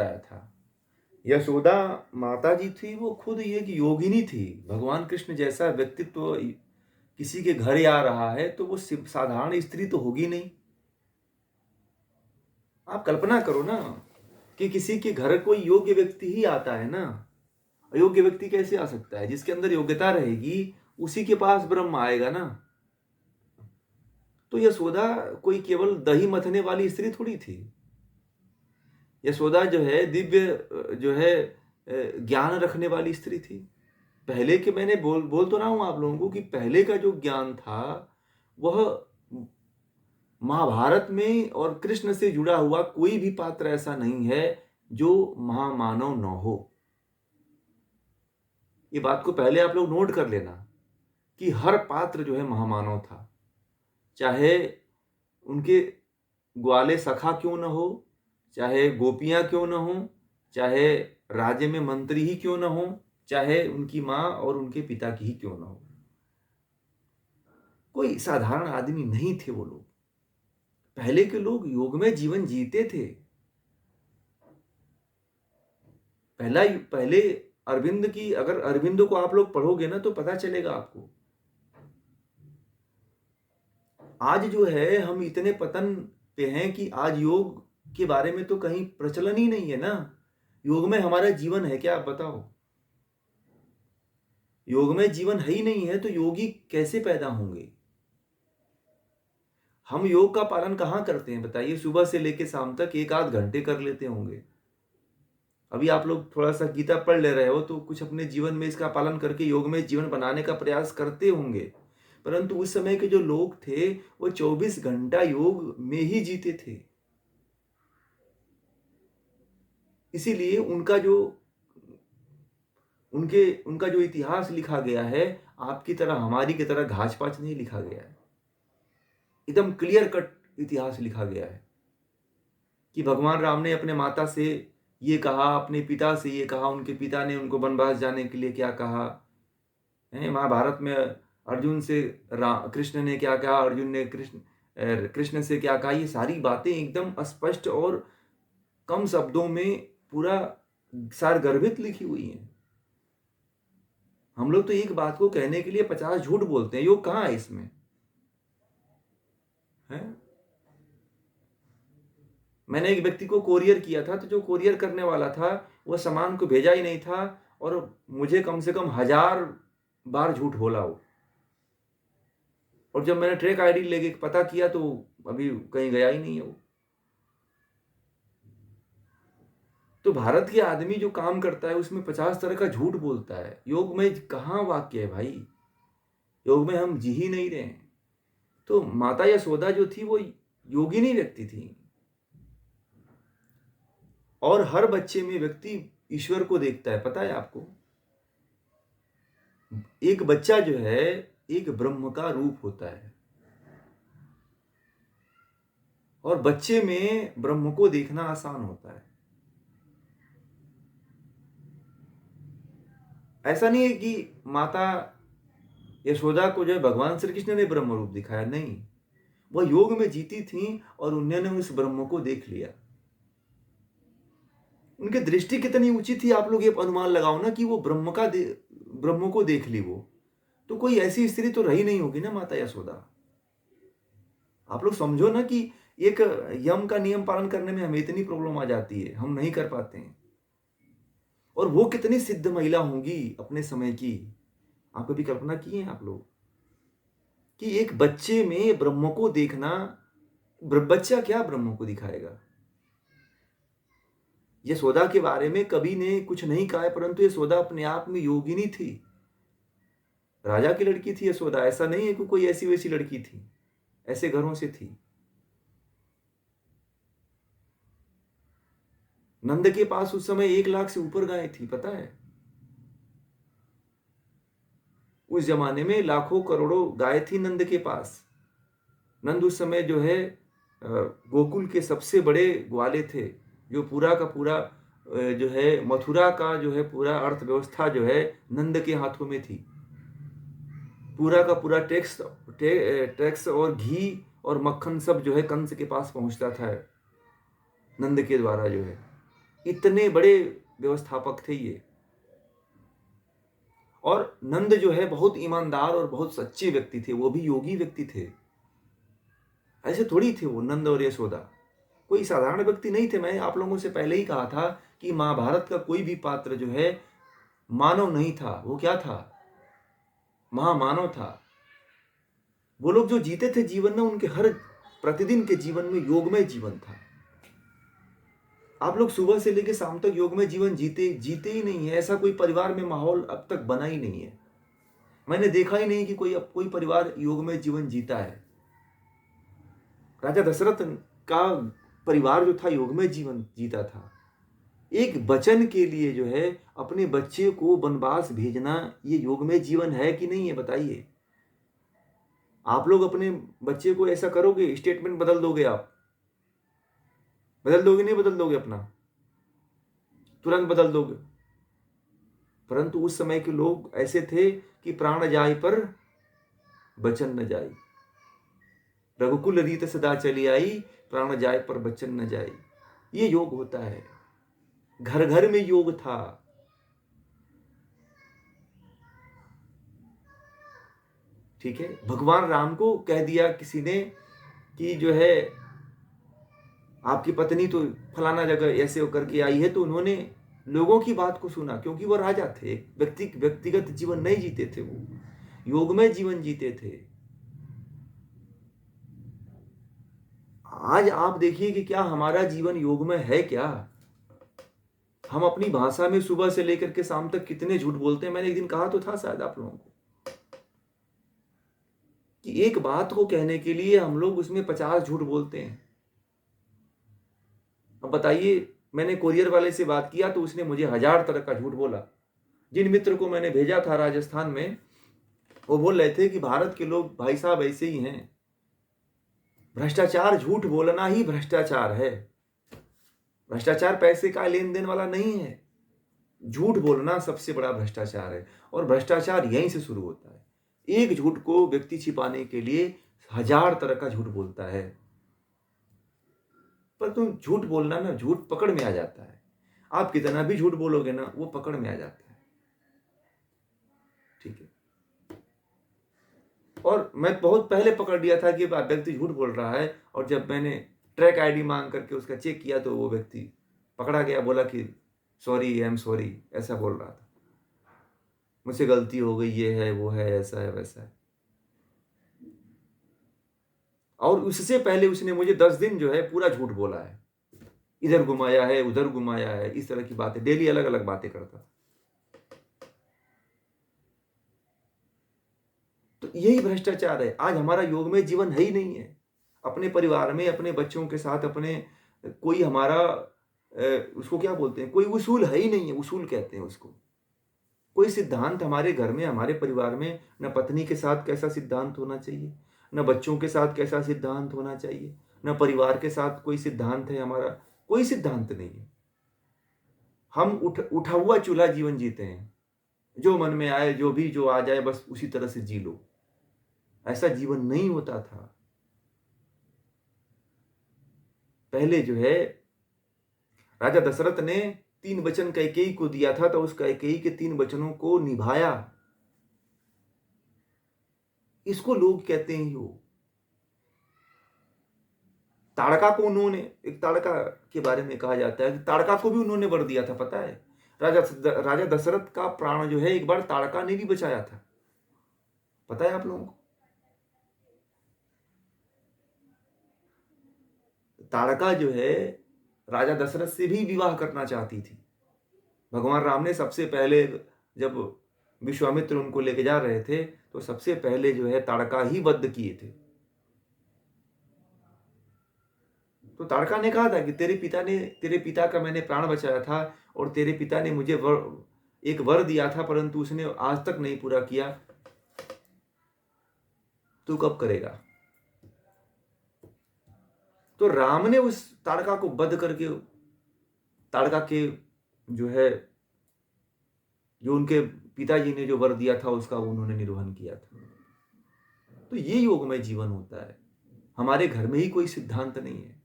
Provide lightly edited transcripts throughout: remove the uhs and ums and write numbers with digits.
आया था। यशोदा माता जी थी, वो खुद एक योगिनी थी। भगवान कृष्ण जैसा व्यक्तित्व किसी के घर आ रहा है तो वो साधारण स्त्री तो होगी नहीं। आप कल्पना करो ना कि किसी के घर कोई योग्य व्यक्ति ही आता है ना। अयोग्य व्यक्ति कैसे आ सकता है? जिसके अंदर योग्यता रहेगी उसी के पास ब्रह्म आएगा ना। तो यशोदा कोई केवल दही मथने वाली स्त्री थोड़ी थी। यशोदा जो है दिव्य जो है ज्ञान रखने वाली स्त्री थी। पहले के मैंने बोल तो रहा हूं आप लोगों को कि पहले का जो ज्ञान था वह महाभारत में और कृष्ण से जुड़ा हुआ कोई भी पात्र ऐसा नहीं है जो महामानव न हो। ये बात को पहले आप लोग नोट कर लेना कि हर पात्र जो है महामानव था। चाहे उनके ग्वाले सखा क्यों न हो, चाहे गोपियां क्यों न हो, चाहे राज्य में मंत्री ही क्यों न हो, चाहे उनकी मां और उनके पिता की ही क्यों न हो, कोई साधारण आदमी नहीं थे वो लोग। पहले के लोग योग में जीवन जीते थे। पहले अरविंद की, अगर अरविंद को आप लोग पढ़ोगे ना तो पता चलेगा आपको। आज जो है हम इतने पतन पे हैं कि आज योग के बारे में तो कहीं प्रचलन ही नहीं है ना। योग में हमारा जीवन है क्या, आप बताओ? योग में जीवन है ही नहीं है तो योगी कैसे पैदा होंगे? हम योग का पालन कहाँ करते हैं बताइए? सुबह से लेकर शाम तक एक आध घंटे कर लेते होंगे। अभी आप लोग थोड़ा सा गीता पढ़ ले रहे हो तो कुछ अपने जीवन में इसका पालन करके योग में जीवन बनाने का प्रयास करते होंगे। परंतु उस समय के जो लोग थे वो 24 घंटा योग में ही जीते थे। इसीलिए उनका जो इतिहास लिखा गया है आपकी तरह, हमारी की तरह घाच पाच नहीं लिखा गया है। एकदम क्लियर कट इतिहास लिखा गया है कि भगवान राम ने अपने माता से ये कहा, अपने पिता से ये कहा, उनके पिता ने उनको वनवास जाने के लिए क्या कहा है। महाभारत में अर्जुन से कृष्ण ने क्या कहा, अर्जुन ने कृष्ण से क्या कहा, ये सारी बातें एकदम स्पष्ट और कम शब्दों में पूरा सारगर्भित लिखी हुई हैं। हम लोग तो एक बात को कहने के लिए 50 झूठ बोलते हैं। योग कहाँ है इसमें? है? मैंने एक व्यक्ति को कोरियर किया था तो जो कोरियर करने वाला था वह सामान को भेजा ही नहीं था और मुझे कम से कम 1000 बार झूठ बोला वो। और जब मैंने ट्रैक आईडी लेके पता किया तो अभी कहीं गया ही नहीं है वो। तो भारत के आदमी जो काम करता है उसमें 50 तरह का झूठ बोलता है। योग में कहाँ वाक्य है भाई? योग में हम जी ही नहीं रहे हैं। तो माता यशोदा जो थी वो योगिनी व्यक्ति थी। और हर बच्चे में व्यक्ति ईश्वर को देखता है, पता है आपको? एक बच्चा जो है एक ब्रह्म का रूप होता है और बच्चे में ब्रह्म को देखना आसान होता है। ऐसा नहीं है कि माता यशोदा को जो है भगवान श्री कृष्ण ने ब्रह्म रूप दिखाया, नहीं। वह योग में जीती थी और उन्होंने उस ब्रह्म को देख लिया। उनकी दृष्टि कितनी ऊंची थी आप लोग ये अनुमान लगाओ ना कि वो ब्रह्म को देख ली। वो तो कोई ऐसी स्त्री तो रही नहीं होगी ना माता यशोदा। आप लोग समझो ना कि एक यम का नियम पालन करने में हमें इतनी प्रॉब्लम आ जाती है, हम नहीं कर पाते हैं। और वो कितनी सिद्ध महिला होंगी अपने समय की। आप कभी कल्पना किए हैं आप लोग कि एक बच्चे में ब्रह्म को देखना? बच्चा क्या ब्रह्म को दिखाएगा? यशोदा के बारे में कवि ने कुछ नहीं कहा है, परंतु यशोदा अपने आप में योगिनी थी। राजा की लड़की थी यशोदा, ऐसा नहीं है कि कोई ऐसी वैसी लड़की थी, ऐसे घरों से थी। नंद के पास उस समय 1 लाख से ऊपर गाय थी, पता है? उस जमाने में लाखों करोड़ों गाय थी नंद के पास। नंद उस समय जो है गोकुल के सबसे बड़े ग्वाले थे। जो पूरा का पूरा जो है मथुरा का जो है पूरा अर्थव्यवस्था जो है नंद के हाथों में थी। पूरा का पूरा टैक्स और घी और मक्खन सब जो है कंस के पास पहुंचता था नंद के द्वारा जो है। इतने बड़े व्यवस्थापक थे ये। और नंद जो है बहुत ईमानदार और बहुत सच्चे व्यक्ति थे, वो भी योगी व्यक्ति थे। ऐसे थोड़ी थे वो नंद और यशोदा, कोई साधारण व्यक्ति नहीं थे। मैंने आप लोगों से पहले ही कहा था कि महाभारत का कोई भी पात्र जो है मानव नहीं था, वो क्या था? महामानव था। वो लोग जो जीते थे जीवन में, उनके हर प्रतिदिन के जीवन में योगमय जीवन था। आप लोग सुबह से लेकर शाम तक योगमय जीवन जीते ही नहीं है। ऐसा कोई परिवार में माहौल अब तक बना ही नहीं है। मैंने देखा ही नहीं कि कोई परिवार योगमय जीवन जीता है। राजा दशरथ का परिवार जो था योगमय जीवन जीता था। एक वचन के लिए जो है अपने बच्चे को वनवास भेजना, ये योगमय जीवन है कि नहीं है? बताइए। आप लोग अपने बच्चे को ऐसा करोगे, स्टेटमेंट बदल दोगे? आप बदल दोगे? नहीं बदल दोगे? अपना तुरंत बदल दोगे। परंतु उस समय के लोग ऐसे थे कि प्राण जाय पर वचन न जाई, रघुकुल रीत सदा चली आई, प्राण जाय पर वचन न जाई। ये योग होता है। घर घर में योग था। ठीक है, भगवान राम को कह दिया किसी ने कि जो है आपकी पत्नी तो फलाना जगह ऐसे होकर के आई है, तो उन्होंने लोगों की बात को सुना, क्योंकि वो राजा थे। व्यक्तिगत जीवन नहीं जीते थे, वो योगमय जीवन जीते थे। आज आप देखिए कि क्या हमारा जीवन योगमय है? क्या हम अपनी भाषा में सुबह से लेकर के शाम तक कितने झूठ बोलते हैं? मैंने एक दिन कहा तो था शायद आप लोगों को कि एक बात को कहने के लिए हम लोग उसमें 50 झूठ बोलते हैं। अब बताइए, मैंने कोरियर वाले से बात किया तो उसने मुझे 1000 तरह का झूठ बोला। जिन मित्र को मैंने भेजा था राजस्थान में, वो बोल रहे थे कि भारत के लोग भाई साहब ऐसे ही हैं। भ्रष्टाचार, झूठ बोलना ही भ्रष्टाचार है। भ्रष्टाचार पैसे का लेन देन वाला नहीं है। झूठ बोलना सबसे बड़ा भ्रष्टाचार है, और भ्रष्टाचार यहीं से शुरू होता है। एक झूठ को व्यक्ति छिपाने के लिए 1000 तरह का झूठ बोलता है। पर तुम झूठ बोलना ना, झूठ पकड़ में आ जाता है। आप कितना भी झूठ बोलोगे ना, वो पकड़ में आ जाता है। ठीक है। और मैं बहुत पहले पकड़ लिया था कि व्यक्ति झूठ बोल रहा है, और जब मैंने ट्रैक आईडी मांग करके उसका चेक किया तो वो व्यक्ति पकड़ा गया, बोला कि सॉरी, आई एम सॉरी, ऐसा बोल रहा था, मुझसे गलती हो गई, ये है वो है, ऐसा है वैसा है। और उससे पहले उसने मुझे 10 दिन जो है पूरा झूठ बोला है, इधर घुमाया है, उधर घुमाया है, इस तरह की बातें, डेली अलग अलग बातें करता था। तो यही भ्रष्टाचार है। आज हमारा योगमय जीवन है ही नहीं है। अपने परिवार में, अपने बच्चों के साथ, अपने कोई हमारा उसको क्या बोलते हैं, कोई उसूल है ही नहीं है। उसूल कहते हैं उसको। कोई सिद्धांत हमारे घर में, हमारे परिवार में, न पत्नी के साथ कैसा सिद्धांत होना चाहिए, न बच्चों के साथ कैसा सिद्धांत होना चाहिए, न परिवार के साथ कोई सिद्धांत है हमारा। कोई सिद्धांत नहीं है। हम उठा हुआ चूल्हा जीवन जीते हैं। जो मन में आए, जो आ जाए, बस उसी तरह से जी लो। ऐसा जीवन नहीं होता था। पहले जो है राजा दशरथ ने 3 वचन कैकेयी को दिया था, तो उस कैकेयी के 3 वचनों को निभाया। इसको लोग कहते हैं योग। ताड़का को उन्होंने, एक ताड़का के बारे में कहा जाता है कि ताड़का को भी उन्होंने वर दिया था, पता है? राजा दशरथ का प्राण जो है एक बार ताड़का ने भी बचाया था, पता है आप लोगों को? ताड़का जो है राजा दशरथ से भी विवाह करना चाहती थी। भगवान राम ने सबसे पहले, जब विश्वामित्र उनको लेके जा रहे थे, तो सबसे पहले जो है ताड़का ही वध किए थे। तो ताड़का ने कहा था कि तेरे पिता का मैंने प्राण बचाया था, और तेरे पिता ने मुझे एक वर दिया था, परंतु उसने आज तक नहीं पूरा किया, तू कब करेगा? तो राम ने उस ताड़का को वध करके, ताड़का के जो है, जो उनके पिताजी ने जो वर दिया था, उसका उन्होंने निर्वहन किया था। तो ये योगमय जीवन होता है। हमारे घर में ही कोई सिद्धांत नहीं है,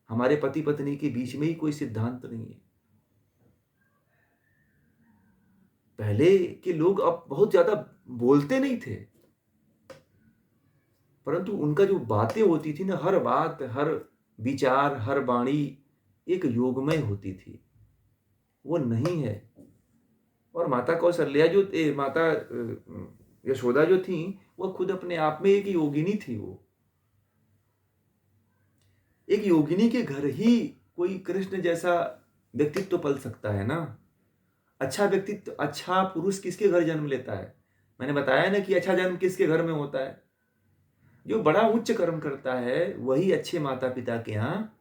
हमारे पति पत्नी के बीच में ही कोई सिद्धांत नहीं है। पहले के लोग अब बहुत ज़्यादा बोलते नहीं थे, परंतु उनका जो बातें होती थी ना, हर बात, हर विचार, हर वाणी एक योगमय होती थी। वो नहीं है। और माता कौशल्या जो माता यशोदा जो थीं, वो खुद अपने आप में एक योगिनी थी वो। एक योगिनी के घर ही कोई कृष्ण जैसा व्यक्तित्व पल सकता है ना। अच्छा व्यक्तित्व, अच्छा पुरुष किसके घर जन्म लेता है? मैंने बताया ना कि अच्छा जन्म किसके घर में होता है? जो बड़ा उच्च कर्म करता है, वही अच्छे माता पिता के यहाँ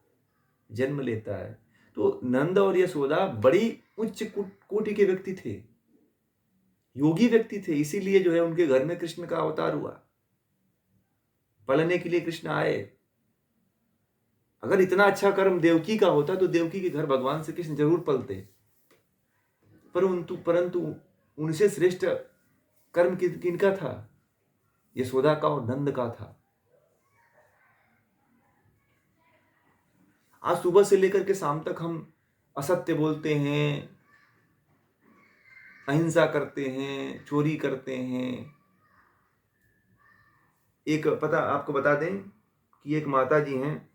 जन्म लेता है। तो नंद और यशोदा बड़ी उच्च कोटि के व्यक्ति थे, योगी व्यक्ति थे, इसीलिए जो है उनके घर में कृष्ण का अवतार हुआ, पलने के लिए कृष्ण आए। अगर इतना अच्छा कर्म देवकी का होता तो देवकी के घर भगवान श्री कृष्ण जरूर पलते, परंतु उनसे श्रेष्ठ कर्म किनका था? यशोदा का और नंद का था। आज सुबह से लेकर के शाम तक हम असत्य बोलते हैं, अहिंसा करते हैं, चोरी करते हैं। एक पता आपको बता दें कि एक माता जी हैं,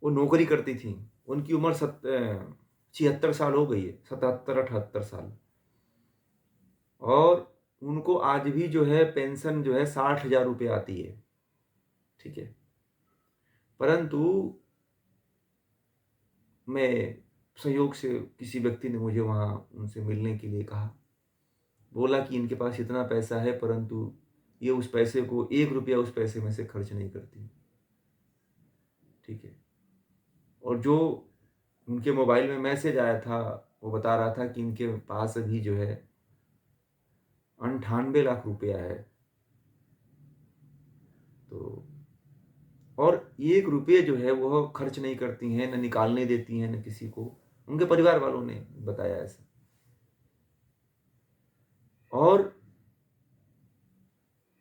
वो नौकरी करती थी। उनकी उम्र 76 साल हो गई है, 77-78 साल। और उनको आज भी जो है पेंशन जो है 60,000 रुपये आती है, ठीक है। परंतु मैं संयोग से किसी व्यक्ति ने मुझे वहाँ उनसे मिलने के लिए कहा, बोला कि इनके पास इतना पैसा है, परंतु ये उस पैसे को 1 रुपया उस पैसे में से खर्च नहीं करती, ठीक है। और जो उनके मोबाइल में मैसेज आया था, वो बता रहा था कि इनके पास अभी जो है 98 लाख रुपया है। तो और 1 रुपये जो है वो खर्च नहीं करती हैं, न निकालने देती हैं, न किसी को। उनके परिवार वालों ने बताया ऐसा। और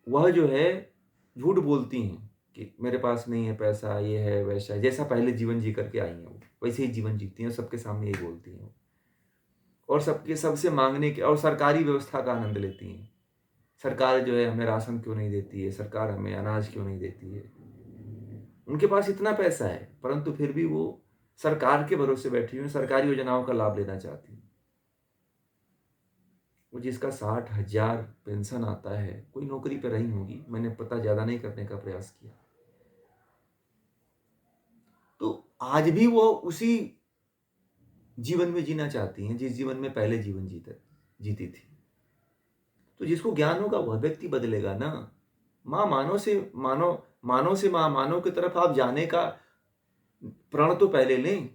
वह जो है झूठ बोलती हैं कि मेरे पास नहीं है पैसा, ये है, वैसा है। जैसा पहले जीवन जी करके आई हैं वो, वैसे ही जीवन जीती हैं, सबके सामने यही बोलती हैं। और सबसे माँगने के और सरकारी व्यवस्था का आनंद लेती हैं। सरकार जो है हमें राशन क्यों नहीं देती है, सरकार हमें अनाज क्यों नहीं देती है। उनके पास इतना पैसा है, परंतु फिर भी वो सरकार के भरोसे बैठी हुई हैं, सरकारी योजनाओं का लाभ लेना चाहती हैं। वो जिसका 60,000 पेंशन आता है, कोई नौकरी पे रही होगी, मैंने पता ज़्यादा नहीं करने का प्रयास किया। तो आज भी वो उसी जीवन में जीना चाहती हैं, जिस जीवन में पहले जीती थी। तो जिसको ज्ञान होगा वह व्यक्ति बदलेगा ना। मानव से महामानव की तरफ आप जाने का प्रण तो पहले लें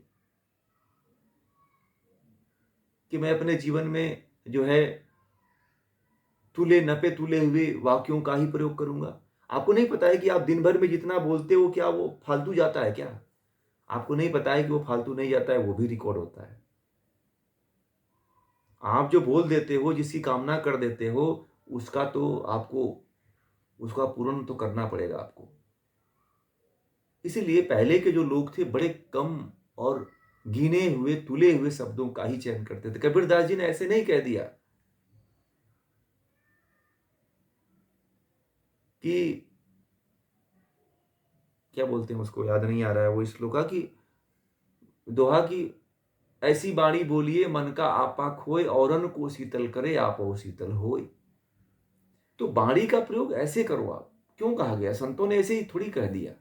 कि मैं अपने जीवन में जो है तुले नपे तुले हुए वाक्यों का ही प्रयोग करूंगा। आपको नहीं पता है कि आप दिन भर में जितना बोलते हो, क्या वो फालतू जाता है क्या? आपको नहीं पता है कि वो फालतू नहीं जाता है, वो भी रिकॉर्ड होता है। आप जो बोल देते हो, जिसकी कामना कर देते हो, उसका तो आपको उसका पूर्ण तो करना पड़ेगा आपको। इसीलिए पहले के जो लोग थे बड़े कम और गिने हुए तुले हुए शब्दों का ही चयन करते थे। कबीरदास जी ने ऐसे नहीं कह दिया कि क्या बोलते हैं उसको, याद नहीं आ रहा है वो श्लोका की दोहा की, ऐसी बाणी बोलिए मन का आपा खोए, औरन को शीतल करे आपो शीतल होए। तो बाणी का प्रयोग ऐसे करो आप। क्यों कहा गया? संतों ने ऐसे ही थोड़ी कह दिया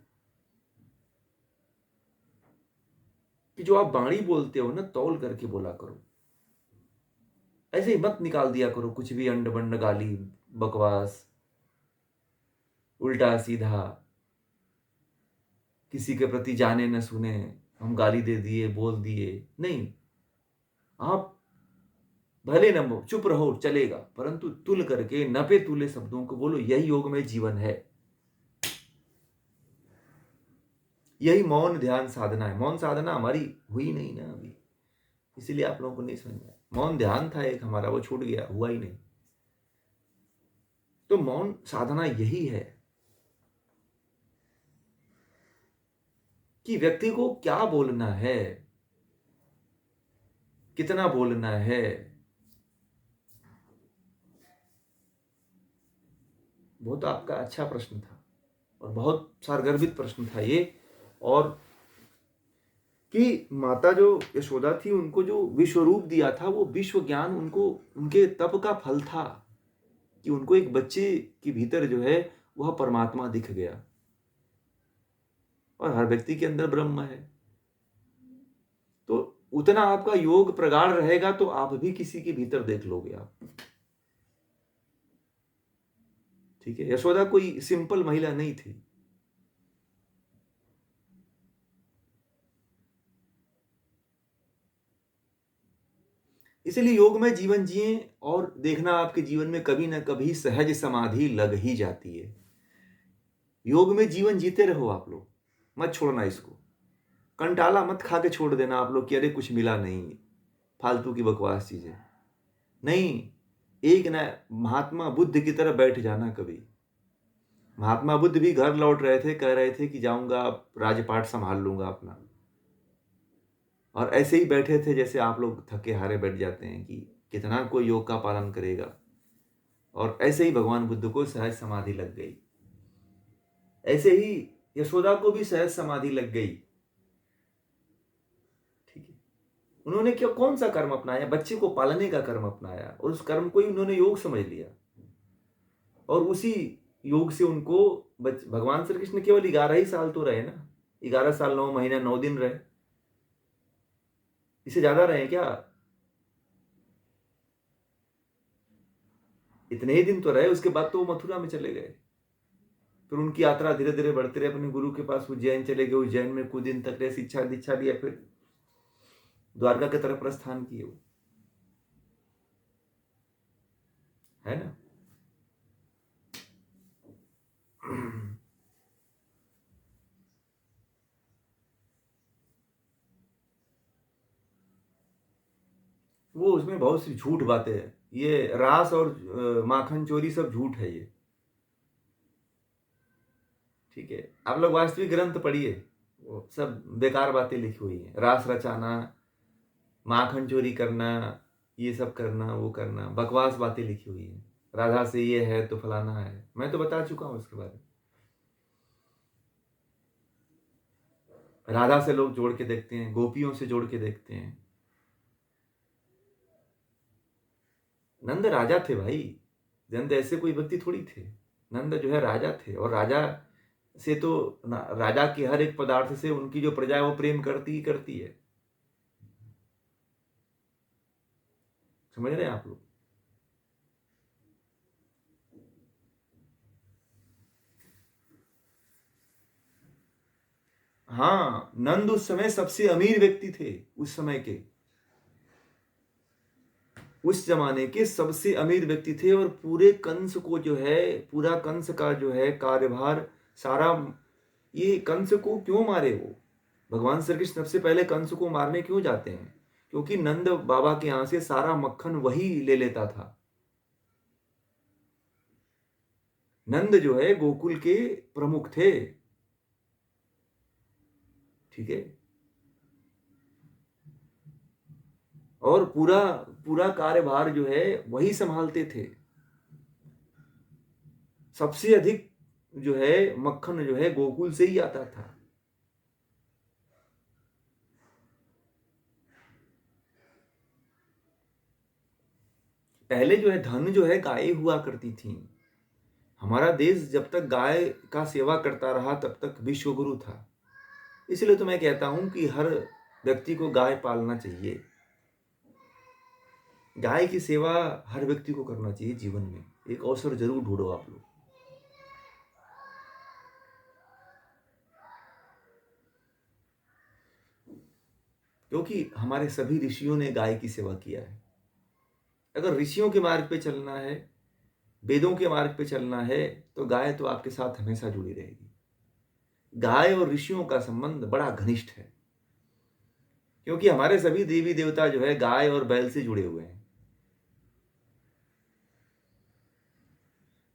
कि जो आप बाणी बोलते हो ना, तौल करके बोला करो। ऐसे ही मत निकाल दिया करो कुछ भी, अंड बंड गाली बकवास, उल्टा सीधा, किसी के प्रति जाने न सुने, हम गाली दे दिए, बोल दिए। नहीं, आप भले न चुप रहो चलेगा, परंतु तुल करके नपे तुले शब्दों को बोलो। यही योग में जीवन है, यही मौन ध्यान साधना है। मौन साधना हमारी हुई नहीं ना अभी, इसीलिए आप लोगों को नहीं समझ में आया। मौन ध्यान था एक हमारा, वो छूट गया, हुआ ही नहीं। तो मौन साधना यही है कि व्यक्ति को क्या बोलना है, कितना बोलना है, बहुत आपका अच्छा प्रश्न था और बहुत सारगर्भित प्रश्न था ये। और कि माता जो यशोदा थी उनको जो विश्व रूप दिया था वो विश्व ज्ञान उनको उनके तप का फल था कि उनको एक बच्चे के भीतर जो है वह परमात्मा दिख गया। और हर व्यक्ति के अंदर ब्रह्म है, तो उतना आपका योग प्रगाढ़ रहेगा तो आप भी किसी के भीतर देख लोगे आप। ठीक है, यशोदा कोई सिंपल महिला नहीं थी। इसलिए योग में जीवन जिए और देखना आपके जीवन में कभी ना कभी सहज समाधि लग ही जाती है। योग में जीवन जीते रहो आप लोग, मत छोड़ना इसको। कंटाला मत खा के छोड़ देना आप लोग कि अरे कुछ मिला नहीं, फालतू की बकवास चीजें नहीं। एक ना महात्मा बुद्ध की तरह बैठ जाना कभी। महात्मा बुद्ध भी घर लौट रहे थे, कह रहे थे कि जाऊंगा राजपाट संभाल लूंगा अपना, और ऐसे ही बैठे थे जैसे आप लोग थके हारे बैठ जाते हैं कि कितना कोई योग का पालन करेगा। और ऐसे ही भगवान बुद्ध को सहज समाधि लग गई, ऐसे ही यशोदा को भी सहज समाधि लग गई। ठीक है, उन्होंने क्या कौन सा कर्म अपनाया? बच्चे को पालने का कर्म अपनाया और उस कर्म को ही उन्होंने योग समझ लिया। और उसी योग से उनको भगवान श्री कृष्ण केवल 11 ही साल तो रहे ना, 11 साल 9 महीना 9 दिन रहे, इससे ज्यादा रहे क्या? इतने ही दिन तो रहे, उसके बाद तो वो मथुरा में चले गए। फिर उनकी यात्रा धीरे धीरे बढ़ते रहे, अपने गुरु के पास उज्जैन चले गए, उज्जैन में कुछ दिन तक रहे, शिक्षा दीक्षा लिया, फिर द्वारका की तरफ प्रस्थान किए वो, है ना। वो उसमें बहुत सी झूठ बातें हैं, ये रास और माखन चोरी सब झूठ है ये। ठीक है, आप लोग वास्तविक ग्रंथ पढ़िए, वो सब बेकार बातें लिखी हुई हैं। रास रचाना, माखन चोरी करना, ये सब करना, वो करना, बकवास बातें लिखी हुई हैं। राधा से ये है तो फलाना है, मैं तो बता चुका हूं उसके बारे में। राधा से लोग जोड़ के देखते हैं, गोपियों से जोड़ के देखते हैं। नंद राजा थे भाई, नंद ऐसे कोई व्यक्ति थोड़ी थे। नंद जो है राजा थे, और राजा से तो राजा के हर एक पदार्थ से उनकी जो प्रजा है वो प्रेम करती ही करती है। समझ रहे हैं आप लोग? हाँ, नंद उस समय सबसे अमीर व्यक्ति थे, उस समय के, उस जमाने के सबसे अमीर व्यक्ति थे। और पूरे कंस को जो है, पूरा कंस का जो है कार्यभार सारा, ये कंस को क्यों मारे वो? भगवान श्री कृष्ण सबसे पहले कंस को मारने क्यों जाते हैं? क्योंकि नंद बाबा के यहां से सारा मक्खन वही ले लेता था। नंद जो है गोकुल के प्रमुख थे। ठीक है, और पूरा पूरा कार्यभार जो है वही संभालते थे। सबसे अधिक जो है मक्खन जो है गोकुल से ही आता था। पहले जो है धन जो है गाय हुआ करती थी। हमारा देश जब तक गाय का सेवा करता रहा तब तक विश्व गुरु था। इसलिए तो मैं कहता हूं कि हर व्यक्ति को गाय पालना चाहिए। गाय की सेवा हर व्यक्ति को करना चाहिए जीवन में। एक अवसर जरूर ढूंढो आप लोग। क्योंकि हमारे सभी ऋषियों ने गाय की सेवा किया है। अगर ऋषियों के मार्ग पे चलना है, वेदों के मार्ग पे चलना है, तो गाय तो आपके साथ हमेशा जुड़ी रहेगी। गाय और ऋषियों का संबंध बड़ा घनिष्ठ है, क्योंकि हमारे सभी देवी देवता जो है गाय और बैल से जुड़े हुए हैं।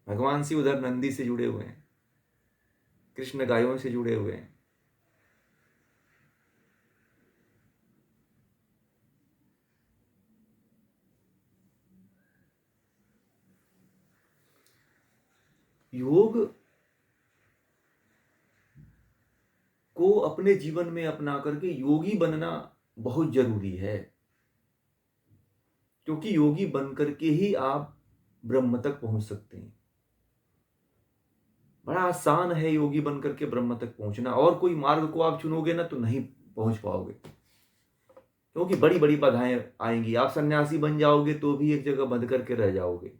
भगवान शिव उधर नंदी से जुड़े हुए हैं, कृष्ण गायों से जुड़े हुए हैं। योग को अपने जीवन में अपना करके योगी बनना बहुत जरूरी है, क्योंकि योगी बन करके ही आप ब्रह्म तक पहुंच सकते हैं। बड़ा आसान है योगी बन करके ब्रह्म तक पहुंचना, और कोई मार्ग को आप चुनोगे ना तो नहीं पहुंच पाओगे, क्योंकि बड़ी बड़ी बाधाएं आएंगी। आप सन्यासी बन जाओगे तो भी एक जगह बंद करके रह जाओगे,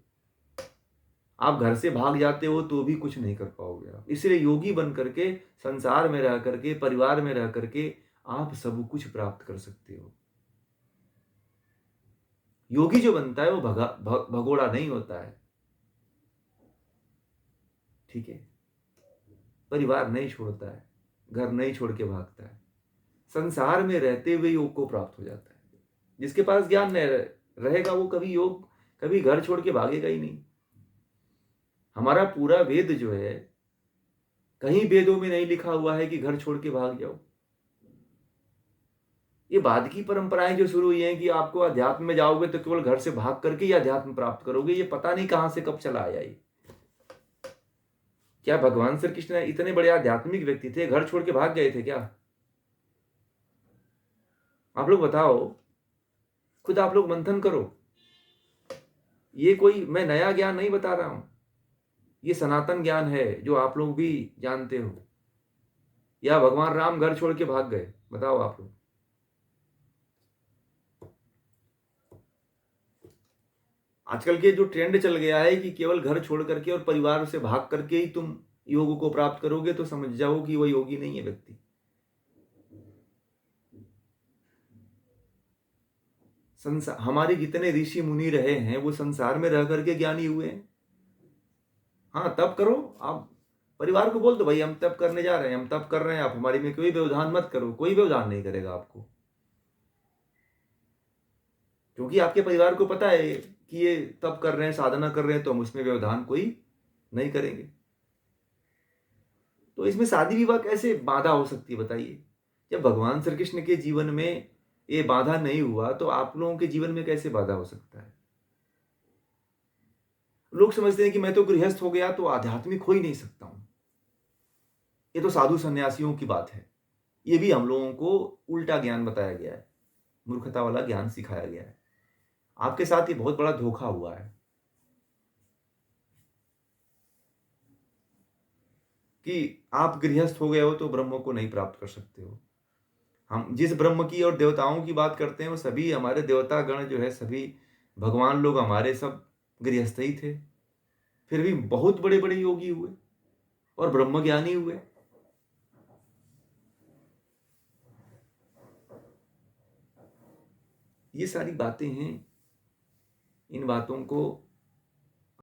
आप घर से भाग जाते हो तो भी कुछ नहीं कर पाओगे आप। इसलिए योगी बन करके, संसार में रह करके, परिवार में रह करके आप सब कुछ प्राप्त कर सकते हो। योगी जो बनता है वो भगोड़ा नहीं होता है, ठीक है। परिवार नहीं छोड़ता है, घर नहीं छोड़ के भागता है, संसार में रहते हुए योग को प्राप्त हो जाता है। जिसके पास ज्ञान नहीं रहेगा वो कभी घर छोड़ के भागेगा ही नहीं। हमारा पूरा वेद जो है, कहीं वेदों में नहीं लिखा हुआ है कि घर छोड़ के भाग जाओ। ये बाद की परंपराएं जो शुरू हुई हैं कि आपको अध्यात्म में जाओगे तो केवल घर से भाग करके ही अध्यात्म प्राप्त करोगे, ये पता नहीं कहां से कब चला आया। ये क्या भगवान श्री कृष्ण इतने बड़े आध्यात्मिक व्यक्ति थे, घर छोड़ के भाग गए थे क्या? आप लोग बताओ, खुद आप लोग मंथन करो। ये कोई मैं नया ज्ञान नहीं बता रहा हूं, ये सनातन ज्ञान है जो आप लोग भी जानते हो। या भगवान राम घर छोड़ के भाग गए? बताओ आप लोग। आजकल के जो ट्रेंड चल गया है कि केवल घर छोड़ करके और परिवार से भाग करके ही तुम योग को प्राप्त करोगे, तो समझ जाओ कि वह योगी नहीं है व्यक्ति। संसार, हमारे जितने ऋषि मुनि रहे हैं वो संसार में रह करके ज्ञानी हुए हैं। हाँ, तप करो। आप परिवार को बोल दो, भाई हम तप करने जा रहे हैं, हम तप कर रहे हैं, आप हमारी में कोई व्यवधान मत करो। कोई व्यवधान नहीं करेगा आपको, क्योंकि आपके परिवार को पता है कि ये तप कर रहे हैं, साधना कर रहे हैं, तो हम उसमें व्यवधान कोई नहीं करेंगे। तो इसमें शादी विवाह कैसे बाधा हो सकती है बताइए? जब भगवान श्री कृष्ण के जीवन में ये बाधा नहीं हुआ तो आप लोगों के जीवन में कैसे बाधा हो सकता है? लोग समझते हैं कि मैं तो गृहस्थ हो गया तो आध्यात्मिक हो ही नहीं सकता हूं। ये तो साधु सन्यासियों की बात है। ये भी हम लोगों को उल्टा ज्ञान बताया गया है, मूर्खता वाला ज्ञान सिखाया गया है। आपके साथ ये बहुत बड़ा धोखा हुआ है कि आप गृहस्थ हो गए हो तो ब्रह्म को नहीं प्राप्त कर सकते हो। हम जिस ब्रह्म की और देवताओं की बात करते हैं वो सभी हमारे देवता गण जो है, सभी भगवान लोग हमारे सब गृहस्थ ही थे, फिर भी बहुत बड़े बड़े योगी हुए और ब्रह्म ज्ञानी हुए। ये सारी बातें हैं, इन बातों को